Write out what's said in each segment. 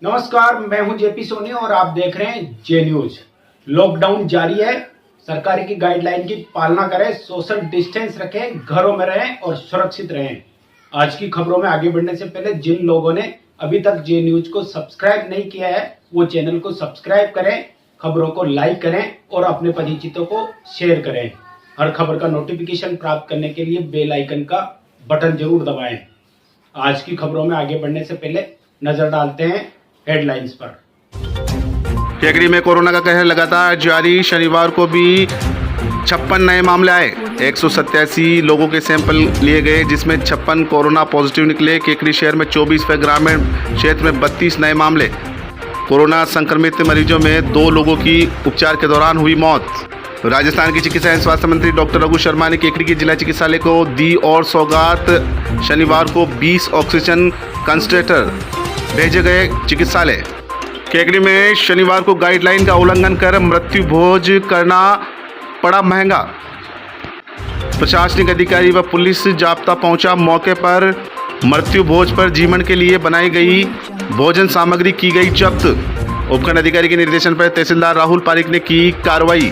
नमस्कार, मैं हूं जेपी सोनी और आप देख रहे हैं जे न्यूज। लॉकडाउन जारी है, सरकार की गाइडलाइन की पालना करें, सोशल डिस्टेंस रखें, घरों में रहें और सुरक्षित रहें। आज की खबरों में आगे बढ़ने से पहले जिन लोगों ने अभी तक जे न्यूज को सब्सक्राइब नहीं किया है वो चैनल को सब्सक्राइब करें, खबरों को लाइक करें और अपने परिचितों को शेयर करें। हर खबर का नोटिफिकेशन प्राप्त करने के लिए बेल आइकन का बटन जरूर दबाएं। आज की खबरों में आगे बढ़ने से पहले नजर डालते हैं हेडलाइंस पर। केकड़ी में कोरोना का कहर लगातार जारी। शनिवार को भी 56 नए मामले आए। 187 लोगों के सैंपल लिए गए, जिसमें 56 कोरोना पॉजिटिव निकले। केकड़ी शहर में 24 व ग्रामीण क्षेत्र में 32 नए मामले। कोरोना संक्रमित मरीजों में 2 लोगों की उपचार के दौरान हुई मौत। राजस्थान के चिकित्सा एवं स्वास्थ्य मंत्री डॉक्टर रघु शर्मा ने केकड़ी के जिला चिकित्सालय को दी और सौगात। शनिवार को 20 ऑक्सीजन कंसंट्रेटर भेजे गए चिकित्सालय। केकड़ी में शनिवार को गाइडलाइन का उल्लंघन कर मृत्यु भोज करना पड़ा महंगा। प्रशासनिक अधिकारी व पुलिस जाब्ता पहुंचा मौके पर। मृत्यु भोज पर जीवन के लिए बनाई गई भोजन सामग्री की गई जब्त। उपखंड अधिकारी के निर्देशन पर तहसीलदार राहुल पारिक ने की कार्रवाई।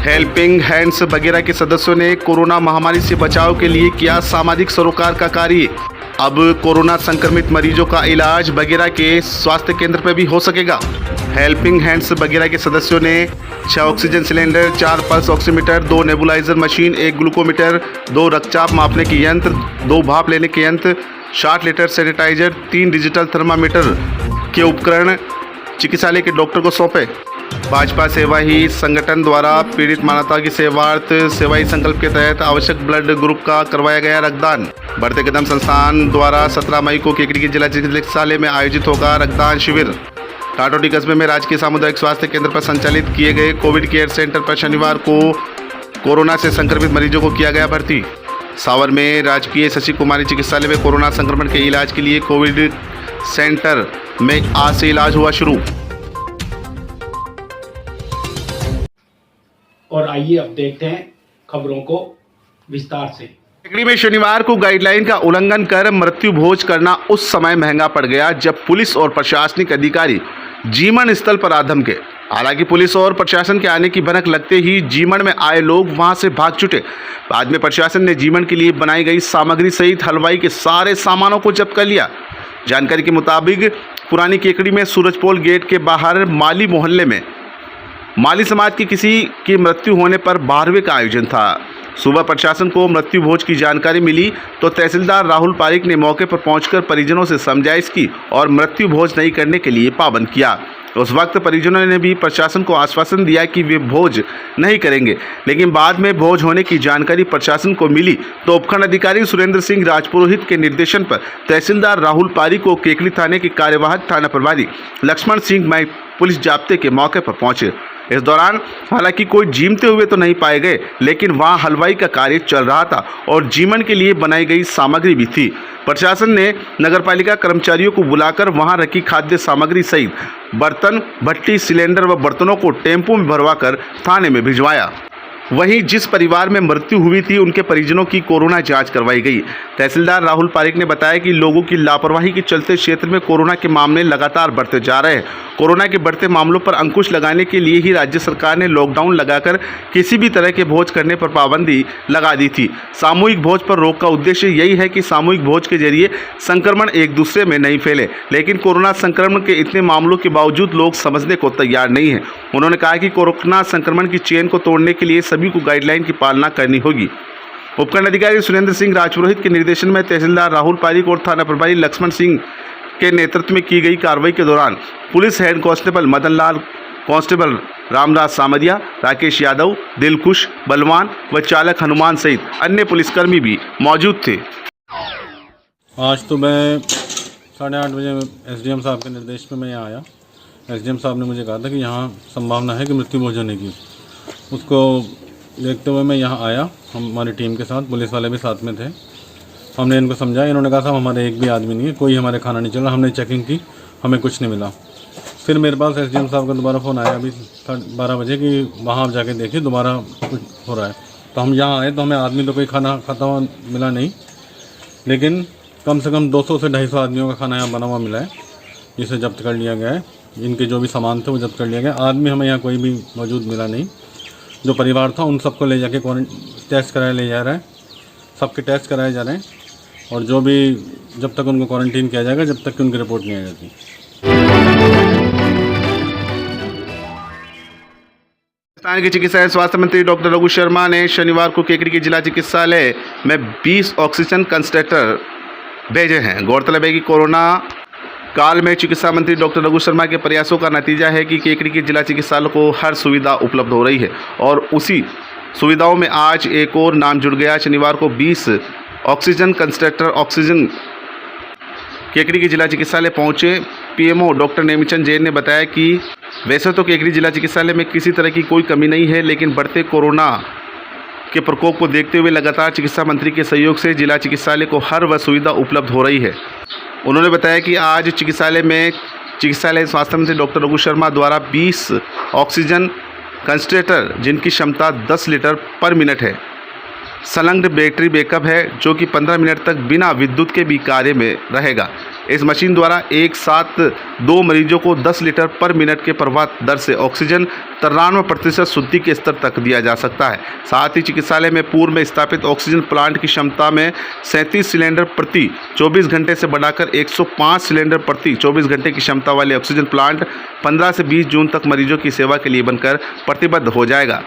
हेल्पिंग हैंड्स वगैरह के सदस्यों ने कोरोना महामारी से बचाव के लिए किया सामाजिक सरोकार का कार्य। अब कोरोना संक्रमित मरीजों का इलाज वगैरह के स्वास्थ्य केंद्र पर भी हो सकेगा। हेल्पिंग हैंड्स वगैरह के सदस्यों ने 6 oxygen cylinder, 4 pulse oximeter, 2 nebuliser machine, 1 glucometer, 2 रक्तचाप मापने के यंत्र, 2 भाप लेने के यंत्र, 60 लीटर सैनिटाइजर, 3 डिजिटल थर्मामीटर के उपकरण चिकित्सालय के डॉक्टर को सौंपे। भाजपा सेवा ही संगठन द्वारा पीड़ित मानवता की सेवार्थ सेवाई संकल्प के तहत आवश्यक ब्लड ग्रुप का करवाया गया रक्तदान। बढ़ते कदम संस्थान द्वारा 17 मई को केकड़ी के जिला चिकित्सालय में आयोजित होगा रक्तदान शिविर। टाटोटी कस्बे में राजकीय सामुदायिक स्वास्थ्य केंद्र पर संचालित किए गए कोविड केयर सेंटर पर शनिवार को कोरोना से संक्रमित मरीजों को किया गया भर्ती। सावर में राजकीय शशि कुमारी चिकित्सालय में कोरोना संक्रमण के इलाज के लिए कोविड सेंटर में आज से इलाज हुआ शुरू। और आइए अब देखते हैं खबरों को विस्तार से। केकड़ी में शनिवार को गाइडलाइन का उल्लंघन कर मृत्यु भोज करना उस समय महंगा पड़ गया जब पुलिस और प्रशासनिक अधिकारी जीवन स्थल पर आ धमके। हालांकि पुलिस और प्रशासन के आने की भनक लगते ही जीवन में आए लोग वहां से भाग छूटे। बाद में प्रशासन ने जीवन के लिए बनाई गई सामग्री सहित हलवाई के सारे सामानों को जब्त कर लिया। जानकारी के मुताबिक पुरानी केकड़ी में सूरजपोल गेट के बाहर माली मोहल्ले में माली समाज की किसी की मृत्यु होने पर 12वें का आयोजन था। सुबह प्रशासन को मृत्यु भोज की जानकारी मिली तो तहसीलदार राहुल पारिक ने मौके पर पहुंचकर परिजनों से समझाइश की और मृत्यु भोज नहीं करने के लिए पाबंद किया। उस वक्त परिजनों ने भी प्रशासन को आश्वासन दिया कि वे भोज नहीं करेंगे, लेकिन बाद में भोज होने की जानकारी प्रशासन को मिली तो उपखंड अधिकारी सुरेंद्र सिंह राजपुरोहित के निर्देशन पर तहसीलदार राहुल पारिक को केकड़ी थाने के कार्यवाहक थाना प्रभारी लक्ष्मण सिंह मई पुलिस जाब्ते के मौके पर पहुंचे। इस दौरान हालांकि कोई जीमते हुए तो नहीं पाए गए, लेकिन वहां हलवाई का कार्य चल रहा था और जीवन के लिए बनाई गई सामग्री भी थी। प्रशासन ने नगरपालिका कर्मचारियों को बुलाकर वहां रखी खाद्य सामग्री सहित बर्तन, भट्टी, सिलेंडर व बर्तनों को टेम्पो में भरवाकर थाने में भिजवाया। वहीं जिस परिवार में मृत्यु हुई थी उनके परिजनों की कोरोना जांच करवाई गई। तहसीलदार राहुल पारिक ने बताया कि लोगों की लापरवाही के चलते क्षेत्र में कोरोना के मामले लगातार बढ़ते जा रहे हैं। कोरोना के बढ़ते मामलों पर अंकुश लगाने के लिए ही राज्य सरकार ने लॉकडाउन लगाकर किसी भी तरह के भोज करने पर पाबंदी लगा दी थी। सामूहिक भोज पर रोक का उद्देश्य यही है कि सामूहिक भोज के जरिए संक्रमण एक दूसरे में नहीं फैले, लेकिन कोरोना संक्रमण के इतने मामलों के बावजूद लोग समझने को तैयार नहीं है। उन्होंने कहा कि कोरोना संक्रमण की चेन को तोड़ने के लिए सभी को गाइडलाइन की पालना करनी होगी। उपखंड अधिकारी सुरेंद्र सिंह राजपुरोहित के निर्देशन में तहसीलदार राहुल पारिक और थाना प्रभारी लक्ष्मण सिंह के नेतृत्व में की गई कार्रवाई के दौरान police head constable Madan Lal, constable Ramraj सामरिया, राकेश यादव, दिलखुश, बलवान व चालक हनुमान सहित अन्य पुलिसकर्मी भी मौजूद थे। आज तो मैं 8:30 बजे एसडीएम साहब के निर्देश में मैं यहाँ आया। एसडीएम साहब ने मुझे कहा था कि यहाँ संभावना है कि मृत्यु भोज होने की। उसको देखते हुए मैं यहाँ आया, हमारी टीम के साथ, पुलिस वाले भी साथ में थे। हमने इनको समझाया, इन्होंने कहा साहब हमारे एक भी आदमी नहीं है, कोई हमारे खाना नहीं चल रहा। हमने चेकिंग की, हमें कुछ नहीं मिला। फिर मेरे पास एसडीएम साहब का दोबारा फ़ोन आया अभी 12 बजे कि वहाँ आप जाके देखिए दोबारा कुछ हो रहा है। तो हम यहाँ आए तो हमें आदमी तो कोई खाना खाता हुआ मिला नहीं, लेकिन कम से कम 200 से 250 आदमियों का खाना यहाँ बना हुआ मिला है, जिसे जब्त कर लिया गया है। इनके जो भी सामान थे वो जब्त कर लिया गया। आदमी हमें यहाँ कोई भी मौजूद मिला नहीं। जो परिवार था उन सबको ले जाके टेस्ट कराया ले जा रहा है, सबके टेस्ट कराए जा रहे हैं, और जो भी जब तक उनको क्वारंटीन किया जाएगा जब तक कि उनकी रिपोर्ट नहीं आ जाती। राजस्थान के चिकित्सा एवं स्वास्थ्य मंत्री डॉक्टर रघु शर्मा ने शनिवार को केकड़ी के जिला चिकित्सालय में 20 ऑक्सीजन कंसंट्रेटर भेजे हैं। गौरतलब है कि कोरोना काल में चिकित्सा मंत्री डॉक्टर रघु शर्मा के प्रयासों का नतीजा है कि केकड़ी के जिला चिकित्सालय को हर सुविधा उपलब्ध हो रही है, और उसी सुविधाओं में आज एक और नाम जुड़ गया। शनिवार को 20 ऑक्सीजन कंसंट्रेटर ऑक्सीजन केकड़ी के जिला चिकित्सालय पहुंचे। पीएमओ डॉक्टर नेमीचंद जैन ने बताया कि वैसे तो केकड़ी जिला चिकित्सालय में किसी तरह की कोई कमी नहीं है, लेकिन बढ़ते कोरोना के प्रकोप को देखते हुए लगातार चिकित्सा मंत्री के सहयोग से जिला चिकित्सालय को हर वह सुविधा उपलब्ध हो रही है। उन्होंने बताया कि आज चिकित्सालय स्वास्थ्य मंत्री डॉक्टर रघु शर्मा द्वारा 20 ऑक्सीजन कंसंट्रेटर जिनकी क्षमता 10 लीटर पर मिनट है, संलग्न बैटरी बैकअप है, जो कि 15 मिनट तक बिना विद्युत के भी कार्य में रहेगा। इस मशीन द्वारा एक साथ 2 मरीजों को 10 लीटर पर मिनट के प्रवाह दर से ऑक्सीजन 93% शुद्धि के स्तर तक दिया जा सकता है। साथ ही चिकित्सालय में पूर्व में स्थापित ऑक्सीजन प्लांट की क्षमता में 37 सिलेंडर प्रति 24 घंटे से बढ़ाकर 105 सिलेंडर प्रति 24 घंटे की क्षमता वाले ऑक्सीजन प्लांट 15 से 20 जून तक मरीजों की सेवा के लिए बनकर प्रतिबद्ध हो जाएगा।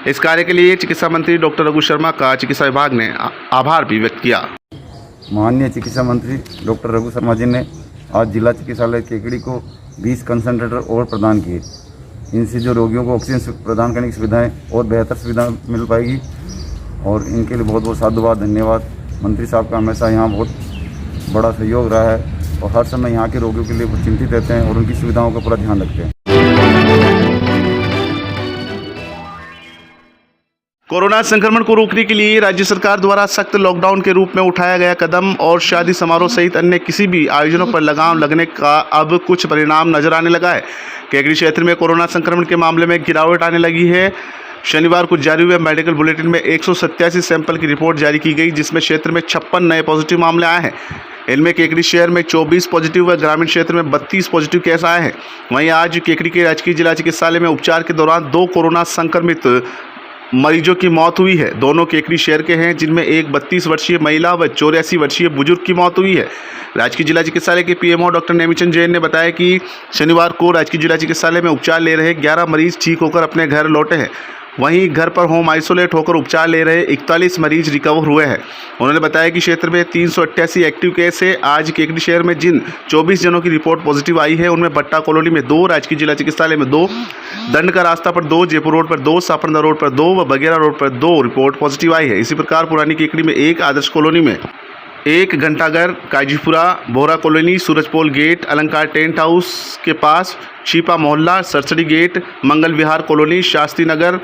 इस कार्य के लिए चिकित्सा मंत्री डॉक्टर रघु शर्मा का चिकित्सा विभाग ने आभार भी व्यक्त किया। माननीय चिकित्सा मंत्री डॉक्टर रघु शर्मा जी ने आज जिला चिकित्सालय केकड़ी को 20 कंसंट्रेटर और प्रदान किए। इनसे जो रोगियों को ऑक्सीजन प्रदान करने की सुविधाएं और बेहतर सुविधा मिल पाएगी, और इनके लिए बहुत बहुत साधुवाद धन्यवाद। मंत्री साहब का हमेशा यहाँ बहुत बड़ा सहयोग रहा है, और हर समय यहाँ के रोगियों के लिए वो चिंतित रहते हैं और उनकी सुविधाओं का पूरा ध्यान रखते हैं। कोरोना संक्रमण को रोकने के लिए राज्य सरकार द्वारा सख्त लॉकडाउन के रूप में उठाया गया कदम और शादी समारोह सहित अन्य किसी भी आयोजनों पर लगाम लगने का अब कुछ परिणाम नजर आने लगा है। केकड़ी क्षेत्र में कोरोना संक्रमण के मामले में गिरावट आने लगी है। शनिवार को जारी हुए मेडिकल बुलेटिन में 187 सैंपल की रिपोर्ट जारी की गई, जिसमें क्षेत्र में 56 नए पॉजिटिव मामले आए हैं। इनमें केकड़ी शहर में 24 पॉजिटिव व ग्रामीण क्षेत्र में 32 पॉजिटिव केस आए हैं। वहीं आज केकड़ी के राजकीय जिला चिकित्सालय में उपचार के दौरान 2 कोरोना संक्रमित मरीजों की मौत हुई है। दोनों केकड़ी शहर के हैं, जिनमें एक 32 वर्षीय महिला व 84 वर्षीय बुजुर्ग की मौत हुई है। राजकीय जिला चिकित्सालय के पीएमओ डॉक्टर नेमीचंद जैन ने बताया कि शनिवार को राजकीय जिला चिकित्सालय में उपचार ले रहे 11 मरीज ठीक होकर अपने घर लौटे हैं। वहीं घर पर होम आइसोलेट होकर उपचार ले रहे 41 मरीज रिकवर हुए हैं। उन्होंने बताया कि क्षेत्र में 388 एक्टिव केस है। आज केकड़ी शहर में जिन 24 जनों की रिपोर्ट पॉजिटिव आई है, उनमें बट्टा कॉलोनी में 2, राजकीय जिला चिकित्सालय में 2, दंड का रास्ता पर 2, जयपुर रोड पर 2, सापरदा रोड पर 2 व बगेरा रोड पर 2 रिपोर्ट पॉजिटिव आई है। इसी प्रकार पुरानी केकड़ी में 1, आदर्श कॉलोनी में 1, घंटाघर, काजीपुरा, बोरा कॉलोनी, सूरजपोल गेट, अलंकार टेंट हाउस के पास, छिपा मोहल्ला, सरसड़ी गेट, मंगल विहार कॉलोनी, शास्त्री नगर,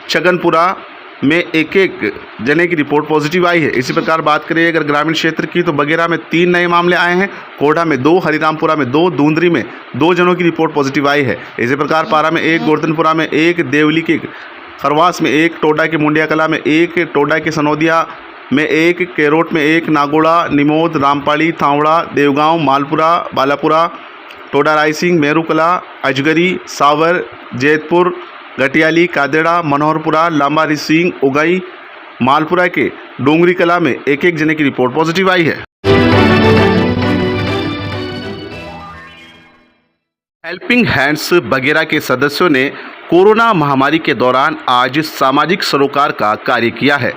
छगनपुरा में 1-1 जने की रिपोर्ट पॉजिटिव आई है। इसी प्रकार बात करें अगर ग्रामीण क्षेत्र की, तो बगेरा में 3 नए मामले आए हैं, कोढ़ा में 2, हरिरामपुरा में 2, दूंदरी में 2 जनों की रिपोर्ट पॉजिटिव आई है। इसी प्रकार पारा में 1, गोवर्धनपुरा में 1, देवली के खरवास में 1, टोडा के मुंडिया कला में 1, टोडा के सनौदिया में 1, केरोट में 1, नागोड़ा, निमोद, रामपाड़ी, थावड़ा, देवगांव, मालपुरा, बालापुरा, टोडा रायसिंह, मेरुकला, अजगरी, सावर, जैतपुर, घटियाली, कादेड़ा, मनोहरपुरा, लांबा सिंह, उगाई, मालपुरा के डोंगरी कला में 1-1 जने की रिपोर्ट पॉजिटिव आई है। हेल्पिंग हैंड्स बगेरा के सदस्यों ने कोरोना महामारी के दौरान आज सामाजिक सरोकार का कार्य किया है।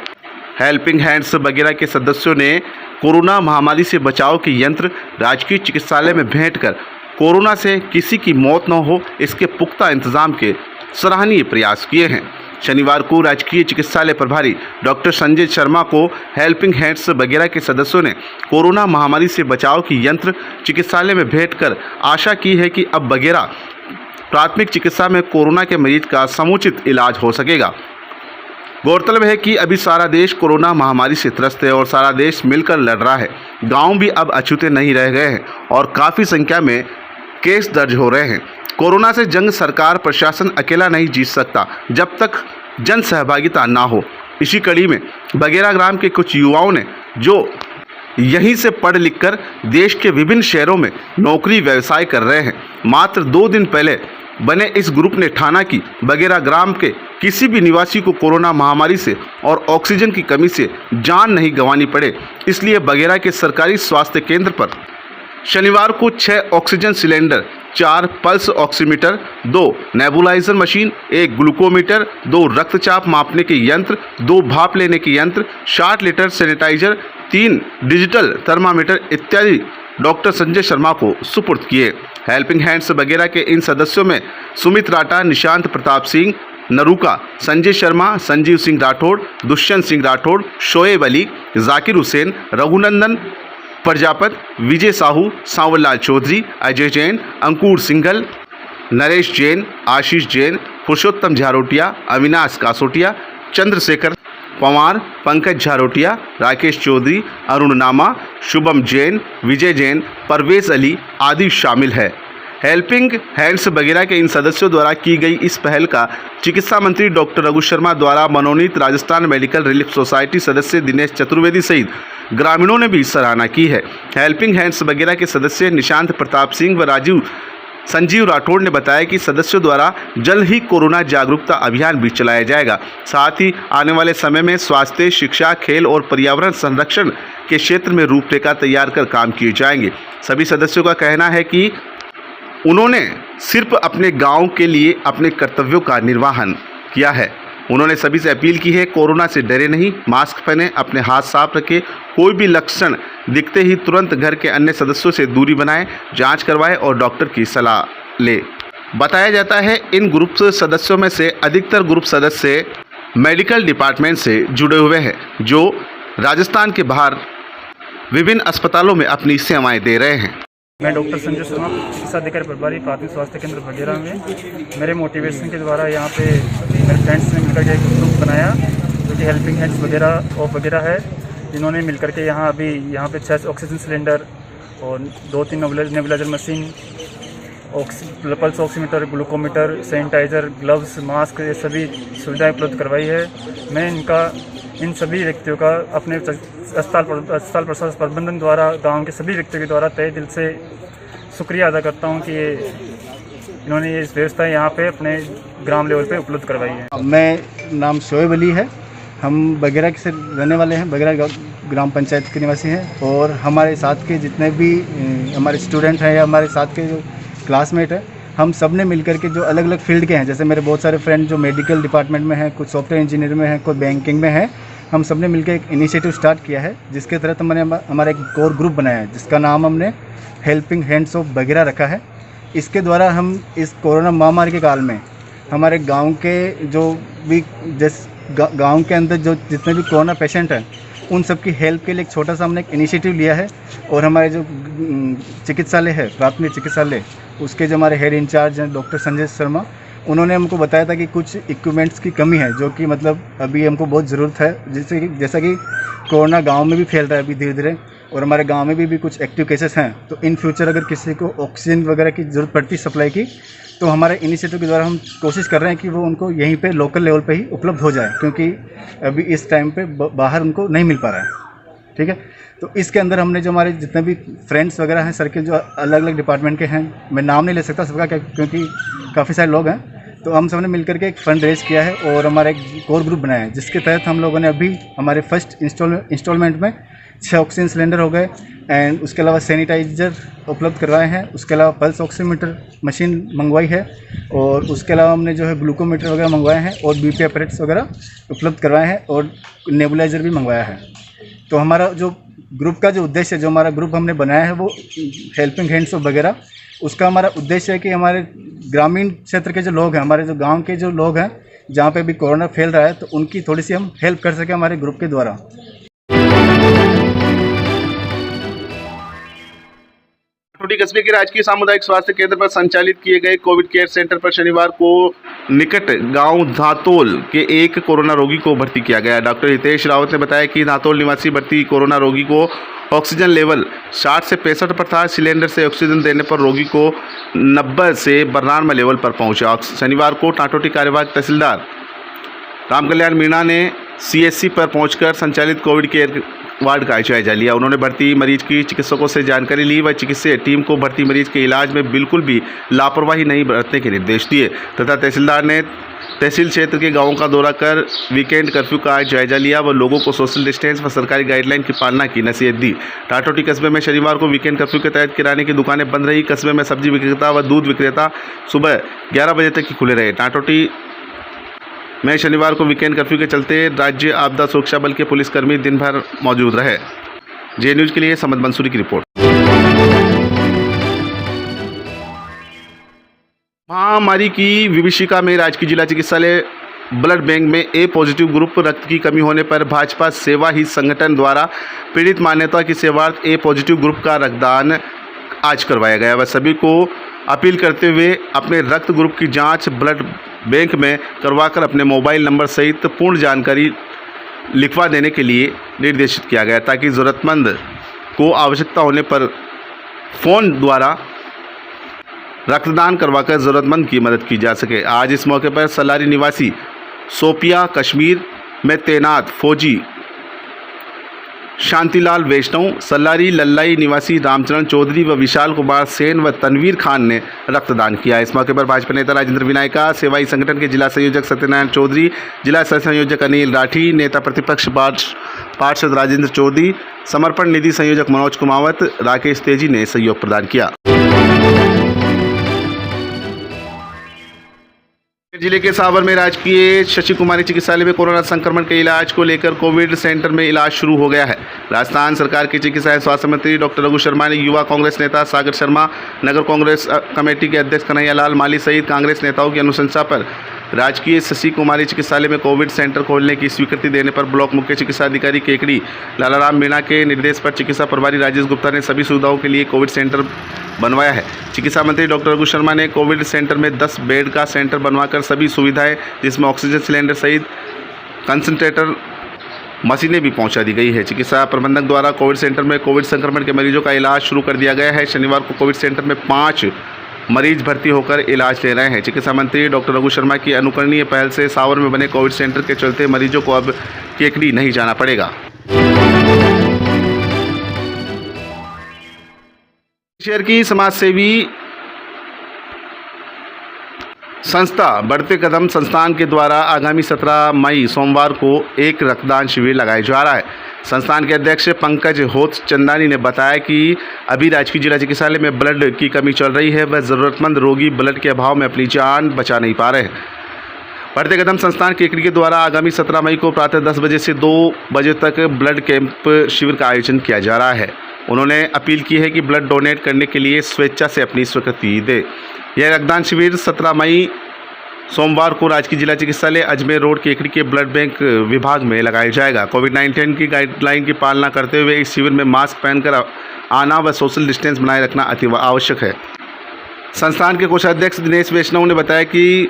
हेल्पिंग हैंड्स बगेरा के सदस्यों ने कोरोना महामारी से बचाव के यंत्र राजकीय चिकित्सालय में भेंट कर कोरोना से किसी की मौत न हो, इसके पुख्ता इंतजाम के सराहनीय प्रयास किए हैं। शनिवार को राजकीय चिकित्सालय प्रभारी डॉक्टर संजय शर्मा को हेल्पिंग हैंड्स बगेरा के सदस्यों ने कोरोना महामारी से बचाव की यंत्र चिकित्सालय में भेंट कर आशा की है कि अब बगेरा प्राथमिक चिकित्सा में कोरोना के मरीज का समुचित इलाज हो सकेगा। गौरतलब है कि अभी सारा देश कोरोना महामारी से त्रस्त है और सारा देश मिलकर लड़ रहा है। गांव भी अब अछूते नहीं रह गए हैं और काफ़ी संख्या में केस दर्ज हो रहे हैं। कोरोना से जंग सरकार प्रशासन अकेला नहीं जीत सकता जब तक जन सहभागिता ना हो। इसी कड़ी में बगेरा ग्राम के कुछ युवाओं ने जो यहीं से पढ़ लिखकर देश के विभिन्न शहरों में नौकरी व्यवसाय कर रहे हैं, मात्र 2 दिन पहले बने इस ग्रुप ने ठाना कि बगेरा ग्राम के किसी भी निवासी को कोरोना महामारी से और ऑक्सीजन की कमी से जान नहीं गंवानी पड़े, इसलिए बगेरा के सरकारी स्वास्थ्य केंद्र पर शनिवार को 6 oxygen cylinder, 4 pulse oximeter, 2 nebuliser machine, 1 glucometer, 2 रक्तचाप मापने के यंत्र, 2 भाप लेने के यंत्र, 60 लीटर सैनिटाइजर, 3 डिजिटल थर्मामीटर इत्यादि डॉक्टर संजय शर्मा को सुपुर्द किए। हेल्पिंग हैंड्स वगैरह के इन सदस्यों में सुमित राठा, निशांत प्रताप सिंह, नरूका, संजय शर्मा, संजीव सिंह राठौड़, दुष्यंत सिंह राठौड़, शोएब अली, जाकिर हुसैन, रघुनंदन प्रजापत, विजय साहू, सांवरलाल चौधरी, अजय जैन, अंकुर सिंघल, नरेश जैन, आशीष जैन, पुरुषोत्तम झारोटिया, अविनाश कासोटिया, चंद्रशेखर पवार, पंकज झारोटिया, राकेश चौधरी, अरुण नामा, शुभम जैन, विजय जैन, परवेज अली आदि शामिल है। हेल्पिंग हैंड्स वगैरह के इन सदस्यों द्वारा की गई इस पहल का चिकित्सा मंत्री डॉक्टर रघु शर्मा द्वारा मनोनीत राजस्थान मेडिकल रिलीफ सोसाइटी सदस्य दिनेश चतुर्वेदी सहित ग्रामीणों ने भी सराहना की है। हेल्पिंग हैंड्स वगैरह के सदस्य निशांत प्रताप सिंह व संजीव राठौड़ ने बताया कि सदस्यों द्वारा जल्द ही कोरोना जागरूकता अभियान भी चलाया जाएगा। साथ ही आने वाले समय में स्वास्थ्य, शिक्षा, खेल और पर्यावरण संरक्षण के क्षेत्र में रूपरेखा तैयार कर काम किए जाएंगे। सभी सदस्यों का कहना है कि उन्होंने सिर्फ अपने गांव के लिए अपने कर्तव्यों का निर्वहन किया है। उन्होंने सभी से अपील की है, कोरोना से डरे नहीं, मास्क पहने, अपने हाथ साफ रखें, कोई भी लक्षण दिखते ही तुरंत घर के अन्य सदस्यों से दूरी बनाएं, जांच करवाएं और डॉक्टर की सलाह लें। बताया जाता है इन ग्रुप सदस्यों में से अधिकतर ग्रुप सदस्य मेडिकल डिपार्टमेंट से जुड़े हुए हैं, जो राजस्थान के बाहर विभिन्न अस्पतालों में अपनी सेवाएं दे रहे हैं। मैं डॉक्टर संजय शर्मा, चिकित्सा अधिकारी प्रभारी प्राथमिक स्वास्थ्य केंद्र बगेरा में। मेरे मोटिवेशन के द्वारा यहाँ पे मेरे फ्रेंड्स ने मिलकर के एक ग्रुप बनाया जो कि हेल्पिंग हैंड्स वगैरह है, जिन्होंने मिलकर के यहाँ पे 6 ऑक्सीजन सिलेंडर और 2-3 nebuliser machine, pulse oximeter, glucometer, sanitiser, gloves, mask, ये सभी सुविधाएं उपलब्ध करवाई है। मैं इन सभी व्यक्तियों का अपने अस्पताल प्रशासन प्रबंधन द्वारा, गांव के सभी व्यक्तियों के द्वारा तहे दिल से शुक्रिया अदा करता हूं कि इन्होंने ये व्यवस्था यहाँ पे अपने ग्राम लेवल पे उपलब्ध करवाई है। मैं नाम शोएब अली है, हम बगेरा से रहने वाले हैं, बगेरा ग्राम पंचायत के निवासी हैं और हमारे साथ के जितने भी हमारे स्टूडेंट हैं या हमारे साथ के जो क्लासमेट हैं, हम सब ने मिलकर के जो अलग अलग फील्ड के हैं, जैसे मेरे बहुत सारे फ्रेंड जो मेडिकल डिपार्टमेंट में हैं, कुछ सॉफ्टवेयर इंजीनियर में हैं, कोई बैंकिंग में है, हम सब ने मिलकर एक इनिशिएटिव स्टार्ट किया है, जिसके तहत हमने हमारा एक कोर ग्रुप बनाया है, जिसका नाम हमने हेल्पिंग हैंड्स ऑफ बगेरा रखा है। इसके द्वारा हम इस कोरोना महामारी के काल में हमारे गांव के जो भी गांव के अंदर जो जितने भी कोरोना पेशेंट हैं, उन सब की हेल्प के लिए एक छोटा सा हमने एक इनिशिएटिव लिया है। और हमारे जो चिकित्सालय है, प्राथमिक चिकित्सालय, उसके जो हमारे हेड इंचार्ज हैं डॉक्टर संजय शर्मा, उन्होंने हमको बताया था कि कुछ इक्विपमेंट्स की कमी है, जो कि मतलब अभी हमको बहुत ज़रूरत है। जैसा कि कोरोना गांव में भी फैल रहा है अभी धीरे धीरे, और हमारे गांव में भी कुछ एक्टिव केसेस हैं, तो इन फ्यूचर अगर किसी को ऑक्सीजन वगैरह की ज़रूरत पड़ती सप्लाई की, तो हमारे इनिशिएटिव के द्वारा हम कोशिश कर रहे हैं कि वो उनको यहीं पे लोकल लेवल पे ही उपलब्ध हो जाए, क्योंकि अभी इस टाइम पे बाहर उनको नहीं मिल पा रहा है। ठीक है, तो इसके अंदर हमने जो हमारे जितने भी फ्रेंड्स वगैरह हैं सर्किल, जो अलग अलग डिपार्टमेंट के हैं, मैं नाम नहीं ले सकता सबका क्योंकि काफ़ी सारे लोग हैं, तो हम सब ने मिलकर के एक फंड रेज किया है और हमारा एक कोर ग्रुप बनाया है, जिसके तहत हम लोगों ने अभी हमारे फर्स्ट इंस्टॉलमेंट में 6 ऑक्सीजन सिलेंडर हो गए, एंड उसके अलावा सैनिटाइजर उपलब्ध करवाए हैं, उसके अलावा पल्स ऑक्सीमीटर मशीन मंगवाई है, और उसके अलावा हमने जो है ग्लूकोमीटर वगैरह मंगवाए हैं और बीपी अपरेट्स वगैरह उपलब्ध करवाए हैं, और नेबुलाइजर भी मंगवाया है। तो हमारा जो ग्रुप का जो उद्देश्य है, जो हमारा ग्रुप हमने बनाया है, वो हेल्पिंग हैंड्स ऑफ वगैरह, उसका हमारा उद्देश्य है कि हमारे ग्रामीण क्षेत्र के जो लोग हैं, हमारे जो गांव के जो लोग हैं, जहाँ पे भी कोरोना फैल रहा है, तो उनकी थोड़ी सी हम हेल्प कर सकें हमारे ग्रुप के द्वारा। टोटी कस्बे के राजकीय सामुदायिक स्वास्थ्य केंद्र पर संचालित किए गए कोविड केयर सेंटर पर शनिवार को निकट गांव धातोल के एक कोरोना रोगी को भर्ती किया गया। डॉक्टर हितेश रावत ने बताया कि धातोल निवासी भर्ती कोरोना रोगी को ऑक्सीजन लेवल 60 से 65 पर था। सिलेंडर से ऑक्सीजन देने पर रोगी को 90 से 92 लेवल पर पहुंचा। शनिवार को टाटोटी कार्यवाहक तहसीलदार राम कल्याण मीणा ने CHC पर पहुंचकर संचालित कोविड केयर वार्ड का जायजा लिया। उन्होंने भर्ती मरीज की चिकित्सकों से जानकारी ली व चिकित्सीय टीम को भर्ती मरीज के इलाज में बिल्कुल भी लापरवाही नहीं बरतने के निर्देश दिए तथा तहसीलदार ने तहसील क्षेत्र के गांवों का दौरा कर वीकेंड कर्फ्यू का जायजा लिया व लोगों को सोशल डिस्टेंस व सरकारी गाइडलाइन की पालना की नसीहत दी। टाटोटी कस्बे में शनिवार को वीकेंड कर्फ्यू के तहत किराने की दुकानें बंद रही। कस्बे में सब्जी विक्रेता व दूध विक्रेता सुबह 11 बजे तक ही खुले रहे। टाटोटी में शनिवार को वीकेंड कर्फ्यू के चलते राज्य आपदा सुरक्षा बल के पुलिसकर्मी दिन भर मौजूद रहे। जे न्यूज़ के लिए समद मंसूरी की रिपोर्ट। महामारी की विभीषिका में राजकीय जिला चिकित्सालय ब्लड बैंक में ए पॉजिटिव ग्रुप रक्त की कमी होने पर भाजपा सेवा हित संगठन द्वारा पीड़ित मान्यता की सेवार्थ ए पॉजिटिव ग्रुप का रक्तदान आज करवाया गया। वह सभी को अपील करते हुए अपने रक्त ग्रुप की जांच ब्लड बैंक में करवाकर अपने मोबाइल नंबर सहित पूर्ण जानकारी लिखवा देने के लिए निर्देशित किया गया ताकि ज़रूरतमंद को आवश्यकता होने पर फ़ोन द्वारा रक्तदान करवाकर ज़रूरतमंद की मदद की जा सके। आज इस मौके पर सल्लारी निवासी सोपिया कश्मीर में तैनात फौजी शांतिलाल वैष्णव, सल्लारी लल्लाई निवासी रामचरण चौधरी व विशाल कुमार सेन व तनवीर खान ने रक्तदान किया। इस मौके पर भाजपा नेता राजेंद्र विनायका, सेवाई संगठन के जिला संयोजक सत्यनारायण चौधरी, जिला सह संयोजक अनिल राठी, नेता प्रतिपक्ष पार्षद राजेंद्र चौधरी, समर्पण निधि संयोजक मनोज कुमावत, राकेश तेजी ने सहयोग प्रदान किया। जिले के सावर में राजकीय शशि कुमारी चिकित्सालय में कोरोना संक्रमण के इलाज को लेकर कोविड सेंटर में इलाज शुरू हो गया है। राजस्थान सरकार के चिकित्सा एवं स्वास्थ्य मंत्री डॉक्टर रघु शर्मा ने युवा कांग्रेस नेता सागर शर्मा, नगर कांग्रेस कमेटी के अध्यक्ष कन्हैया लाल माली सहित कांग्रेस नेताओं की अनुशंसा पर राजकीय शशि कुमारी चिकित्सालय में कोविड सेंटर खोलने की स्वीकृति देने पर ब्लॉक मुख्य चिकित्सा अधिकारी केकड़ी लालाराम मीणा के निर्देश पर चिकित्सा प्रभारी राजेश गुप्ता ने सभी सुविधाओं के लिए कोविड सेंटर बनवाया है। चिकित्सा मंत्री डॉक्टर रघु शर्मा ने कोविड सेंटर में 10 बेड का सेंटर बनवाकर सभी सुविधाएं जिसमें ऑक्सीजन सिलेंडर सहित कंसंट्रेटर मशीनें भी पहुंचा दी गई है। चिकित्सा प्रबंधक द्वारा कोविड सेंटर में कोविड संक्रमण के मरीजों का इलाज शुरू कर दिया गया है। शनिवार को कोविड सेंटर में 5 मरीज भर्ती होकर इलाज ले रहे हैं। चिकित्सा मंत्री डॉक्टर रघु शर्मा की अनुकरणीय पहल से सावर में बने कोविड सेंटर के चलते मरीजों को अब केकड़ी नहीं जाना पड़ेगा। शहर की समाजसेवी संस्था बढ़ते कदम संस्थान के द्वारा आगामी 17 मई सोमवार को एक रक्तदान शिविर लगाया जा रहा है। संस्थान के अध्यक्ष पंकज होत चंदानी ने बताया कि अभी राजकीय जिला चिकित्सालय में ब्लड की कमी चल रही है। वह ज़रूरतमंद रोगी ब्लड के अभाव में अपनी जान बचा नहीं पा रहे हैं। बढ़ते कदम संस्थान केकड़ी के द्वारा आगामी 17 मई को प्रातः 10 बजे से 2 बजे तक ब्लड कैंप शिविर का आयोजन किया जा रहा है। उन्होंने अपील की है कि ब्लड डोनेट करने के लिए स्वेच्छा से अपनी स्वीकृति दे। यह रक्तदान शिविर 17 मई सोमवार को राजकीय जिला चिकित्सालय अजमेर रोड केकड़ी के ब्लड बैंक विभाग में लगाया जाएगा। कोविड-19 की गाइडलाइन की पालना करते हुए इस शिविर में मास्क पहनकर आना व सोशल डिस्टेंस बनाए रखना अति आवश्यक है। संस्थान के कोषाध्यक्ष दिनेश वैष्णव ने बताया कि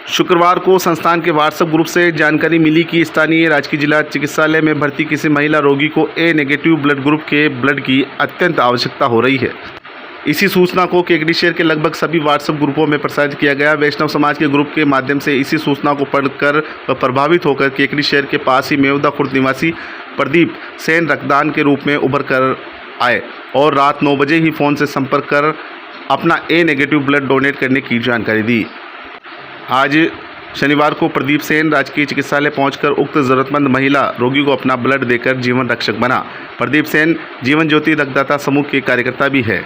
शुक्रवार को संस्थान के व्हाट्सएप ग्रुप से जानकारी मिली कि स्थानीय राजकीय जिला चिकित्सालय में भर्ती किसी महिला रोगी को ए नेगेटिव ब्लड ग्रुप के ब्लड की अत्यंत आवश्यकता हो रही है। इसी सूचना को केकड़ी शहर के लगभग सभी व्हाट्सएप ग्रुपों में प्रसारित किया गया। वैष्णव समाज के ग्रुप के माध्यम से इसी सूचना को पढ़कर व प्रभावित होकर केकड़ी शहर के पास ही मेवदा खुर्द निवासी प्रदीप सेन रक्तदान के रूप में उभर कर आए और रात 9 बजे ही फ़ोन से संपर्क कर अपना ए नेगेटिव ब्लड डोनेट करने की जानकारी दी। आज शनिवार को प्रदीप सेन राजकीय चिकित्सालय पहुंचकर उक्त ज़रूरतमंद महिला रोगी को अपना ब्लड देकर जीवन रक्षक बना। प्रदीप सेन जीवन ज्योति रक्तदाता समूह के कार्यकर्ता भी है।